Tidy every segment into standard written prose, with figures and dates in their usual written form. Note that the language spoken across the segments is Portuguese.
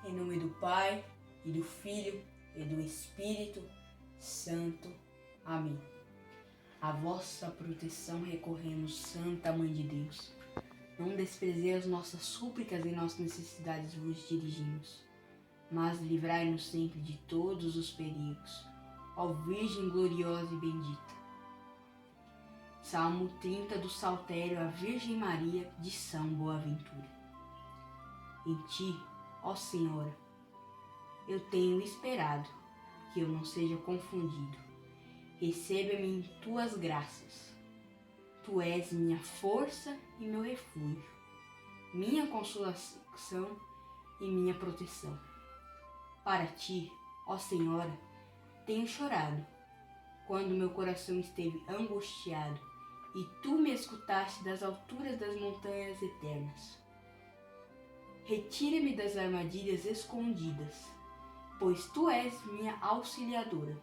Em nome do Pai, e do Filho, e do Espírito Santo. Amém. A vossa proteção recorremos, Santa Mãe de Deus. Não desprezei as nossas súplicas e nossas necessidades vos dirigimos, mas livrai-nos sempre de todos os perigos, ó Virgem gloriosa e bendita. Salmo 30 do Saltério à Virgem Maria de São Boaventura. Em ti, ó Senhora, eu tenho esperado, que eu não seja confundido. Receba-me em tuas graças. Tu és minha força e meu refúgio, minha consolação e minha proteção. Para ti, ó Senhora, tenho chorado, quando meu coração esteve angustiado, e tu me escutaste das alturas das montanhas eternas. Retira-me das armadilhas escondidas, pois tu és minha auxiliadora.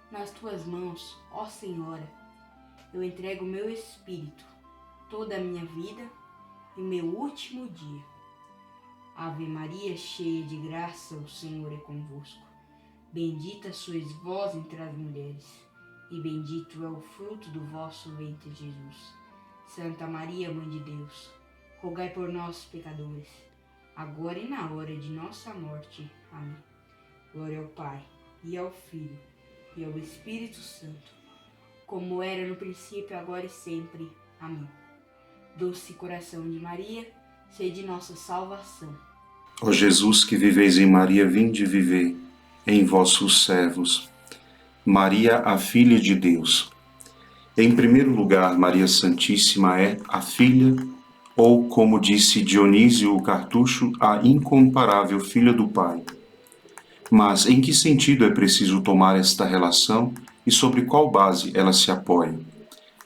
Nas tuas mãos, ó Senhora, eu entrego o meu espírito, toda a minha vida e meu último dia. Ave Maria, cheia de graça, o Senhor é convosco. Bendita sois vós entre as mulheres, e bendito é o fruto do vosso ventre, Jesus. Santa Maria, Mãe de Deus, rogai por nós, pecadores, agora e na hora de nossa morte. Amém. Glória ao Pai, e ao Filho, e ao Espírito Santo, como era no princípio, agora e sempre. Amém. Doce coração de Maria, sede nossa salvação. Ó Jesus, que viveis em Maria, vinde viver em vossos servos. Maria, a Filha de Deus. Em primeiro lugar, Maria Santíssima é a Filha, ou, como disse Dionísio o Cartucho, a incomparável Filha do Pai. Mas em que sentido é preciso tomar esta relação e sobre qual base ela se apoia?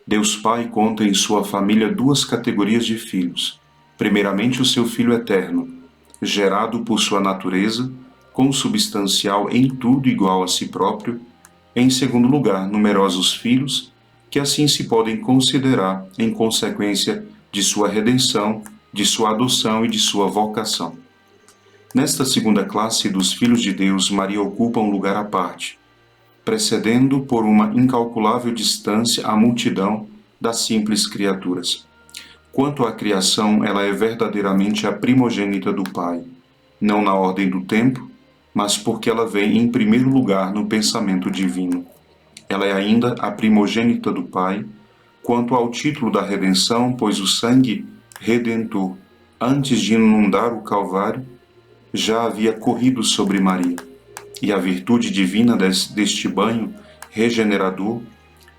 Deus Pai conta em sua família duas categorias de filhos. Primeiramente, o seu Filho eterno, gerado por sua natureza, consubstancial em tudo igual a si próprio. Em segundo lugar, numerosos filhos, que assim se podem considerar em consequência de sua redenção, de sua adoção e de sua vocação. Nesta segunda classe dos filhos de Deus, Maria ocupa um lugar à parte, precedendo por uma incalculável distância a multidão das simples criaturas. Quanto à criação, ela é verdadeiramente a primogênita do Pai, não na ordem do tempo, mas porque ela vem em primeiro lugar no pensamento divino. Ela é ainda a primogênita do Pai, quanto ao título da redenção, pois o sangue redentor, antes de inundar o Calvário, já havia corrido sobre Maria, e a virtude divina deste banho regenerador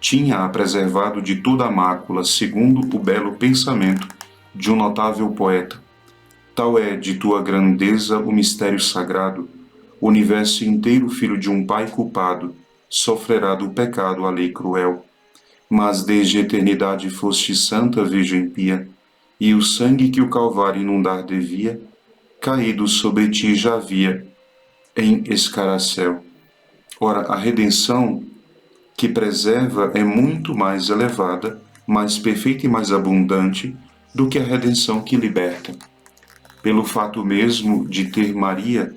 tinha-a preservado de toda a mácula, segundo o belo pensamento de um notável poeta. Tal é de tua grandeza o mistério sagrado, o universo inteiro, filho de um pai culpado, sofrerá do pecado a lei cruel. Mas desde a eternidade foste santa, Virgem pia, e o sangue que o Calvário inundar devia, caído sobre ti já havia em escaracel. Ora, a redenção que preserva é muito mais elevada, mais perfeita e mais abundante do que a redenção que liberta. Pelo fato mesmo de ter Maria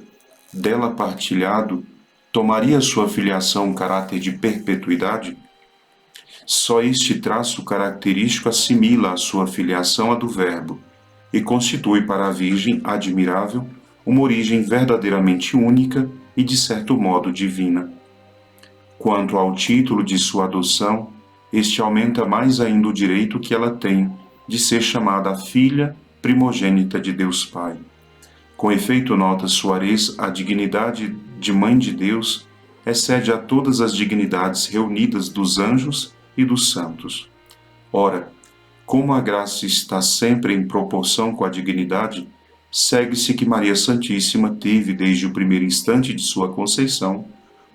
dela partilhado, tomaria sua filiação um caráter de perpetuidade? Só este traço característico assimila a sua filiação à do Verbo e constitui para a Virgem admirável uma origem verdadeiramente única e de certo modo divina. Quanto ao título de sua adoção, este aumenta mais ainda o direito que ela tem de ser chamada a filha primogênita de Deus Pai. Com efeito, nota Soares, a dignidade de Mãe de Deus excede a todas as dignidades reunidas dos anjos e dos santos. Ora, como a graça está sempre em proporção com a dignidade, segue-se que Maria Santíssima teve, desde o primeiro instante de sua conceição,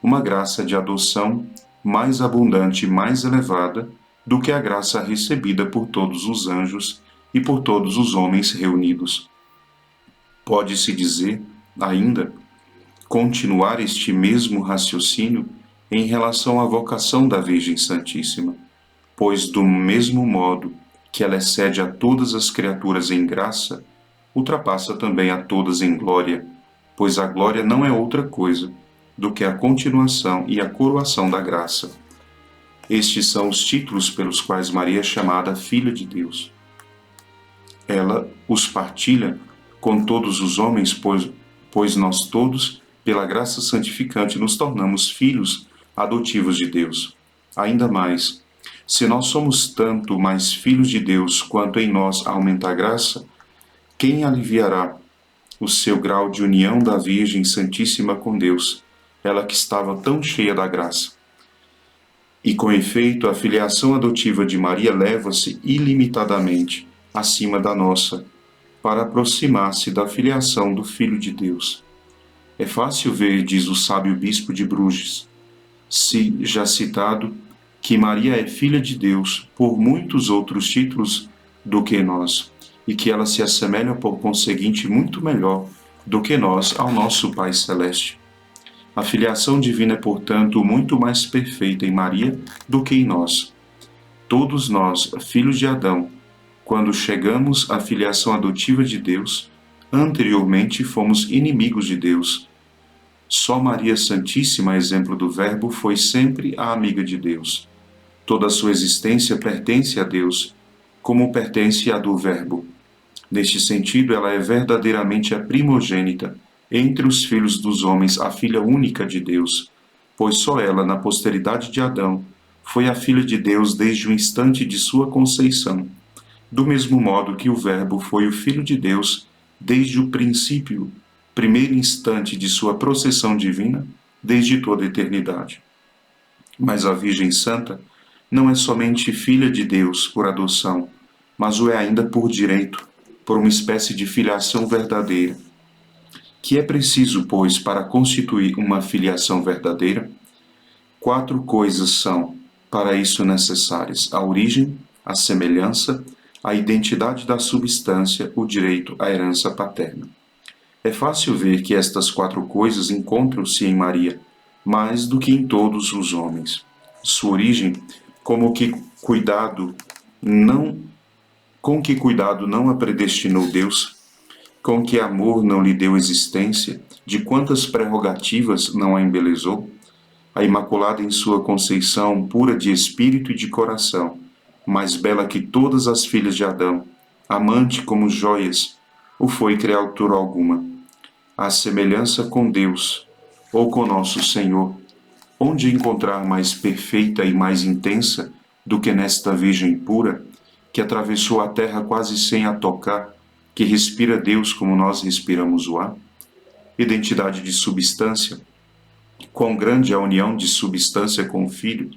uma graça de adoção mais abundante e mais elevada do que a graça recebida por todos os anjos e por todos os homens reunidos. Pode-se dizer, ainda, continuar este mesmo raciocínio em relação à vocação da Virgem Santíssima, pois do mesmo modo que ela excede a todas as criaturas em graça, ultrapassa também a todas em glória, pois a glória não é outra coisa do que a continuação e a coroação da graça. Estes são os títulos pelos quais Maria é chamada Filha de Deus. Ela os partilha com todos os homens, pois nós todos, pela graça santificante, nos tornamos filhos adotivos de Deus. Ainda mais, se nós somos tanto mais filhos de Deus quanto em nós aumenta a graça, quem aliviará o seu grau de união da Virgem Santíssima com Deus, ela que estava tão cheia da graça? E com efeito, a filiação adotiva de Maria leva-se ilimitadamente acima da nossa, para aproximar-se da filiação do Filho de Deus. É fácil ver, diz o sábio bispo de Bruges, já citado, que Maria é filha de Deus por muitos outros títulos do que nós, e que ela se assemelha, por conseguinte, muito melhor do que nós ao nosso Pai Celeste. A filiação divina é, portanto, muito mais perfeita em Maria do que em nós. Todos nós, filhos de Adão, quando chegamos à filiação adotiva de Deus, anteriormente fomos inimigos de Deus. Só Maria Santíssima, exemplo do Verbo, foi sempre a amiga de Deus. Toda a sua existência pertence a Deus, como pertence a do Verbo. Neste sentido, ela é verdadeiramente a primogênita entre os filhos dos homens, a filha única de Deus, pois só ela, na posteridade de Adão, foi a filha de Deus desde o instante de sua conceição, do mesmo modo que o Verbo foi o Filho de Deus desde o primeiro instante de sua processão divina, desde toda a eternidade. Mas a Virgem Santa não é somente filha de Deus por adoção, mas o é ainda por direito, por uma espécie de filiação verdadeira. Que é preciso, pois, para constituir uma filiação verdadeira? 4 coisas são, para isso, necessárias: a origem, a semelhança, a identidade da substância, o direito à herança paterna. É fácil ver que estas 4 coisas encontram-se em Maria, mais do que em todos os homens. Sua origem, com que cuidado não a predestinou Deus, com que amor não lhe deu existência, de quantas prerrogativas não a embelezou, a Imaculada em sua conceição, pura de espírito e de coração, mais bela que todas as filhas de Adão, amante como joias, o foi criatura alguma. A semelhança com Deus, ou com nosso Senhor, onde encontrar mais perfeita e mais intensa do que nesta Virgem pura, que atravessou a terra quase sem a tocar, que respira Deus como nós respiramos o ar? Identidade de substância. Quão grande a união de substância com o Filho!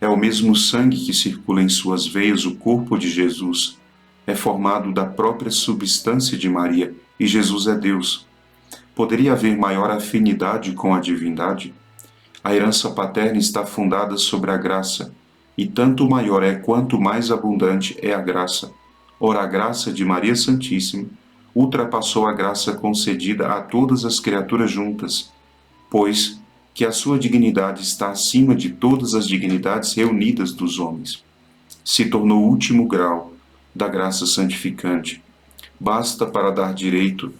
É o mesmo sangue que circula em suas veias, o corpo de Jesus. É formado da própria substância de Maria, e Jesus é Deus. Poderia haver maior afinidade com a divindade? A herança paterna está fundada sobre a graça, e tanto maior é quanto mais abundante é a graça. Ora, a graça de Maria Santíssima ultrapassou a graça concedida a todas as criaturas juntas, pois que a sua dignidade está acima de todas as dignidades reunidas dos homens. Se tornou o último grau da graça santificante. Basta para dar direito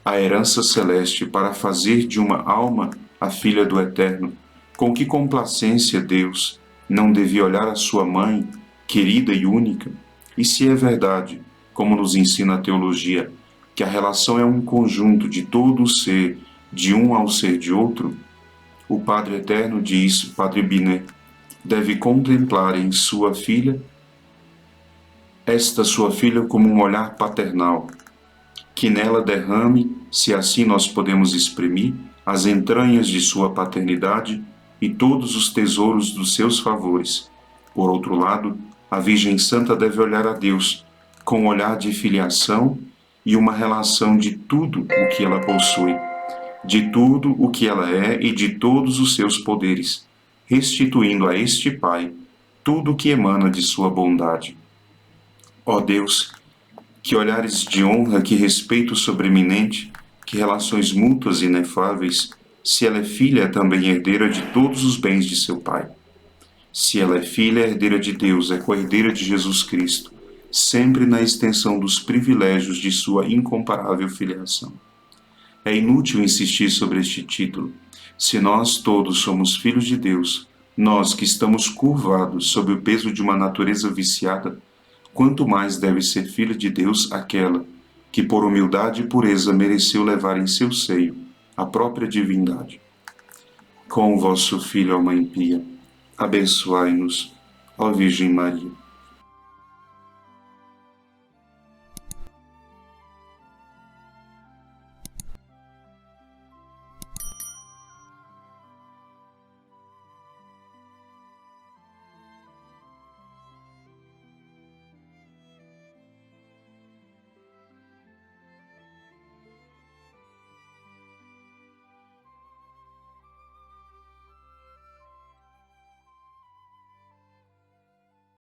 à herança celeste, para fazer de uma alma a filha do Eterno. Com que complacência Deus não devia olhar a sua mãe, querida e única? E se é verdade, como nos ensina a teologia, que a relação é um conjunto de todo o ser, de um ao ser de outro, o Padre Eterno diz, Padre Binet, deve contemplar em sua filha, esta sua filha como um olhar paternal, que nela derrame, se assim nós podemos exprimir, as entranhas de sua paternidade e todos os tesouros dos seus favores. Por outro lado, a Virgem Santa deve olhar a Deus com um olhar de filiação e uma relação de tudo o que ela possui, de tudo o que ela é e de todos os seus poderes, restituindo a este Pai tudo o que emana de sua bondade. Ó Deus, que olhares de honra, que respeito sobreeminente, que relações mútuas e inefáveis, se ela é filha, é também herdeira de todos os bens de seu Pai. Se ela é filha, é herdeira de Deus, é co-herdeira de Jesus Cristo, sempre na extensão dos privilégios de sua incomparável filiação. É inútil insistir sobre este título. Se nós todos somos filhos de Deus, nós que estamos curvados sob o peso de uma natureza viciada, quanto mais deve ser filha de Deus aquela que por humildade e pureza mereceu levar em seu seio a própria divindade. Com o vosso Filho, ó Mãe Pia, abençoai-nos, ó Virgem Maria.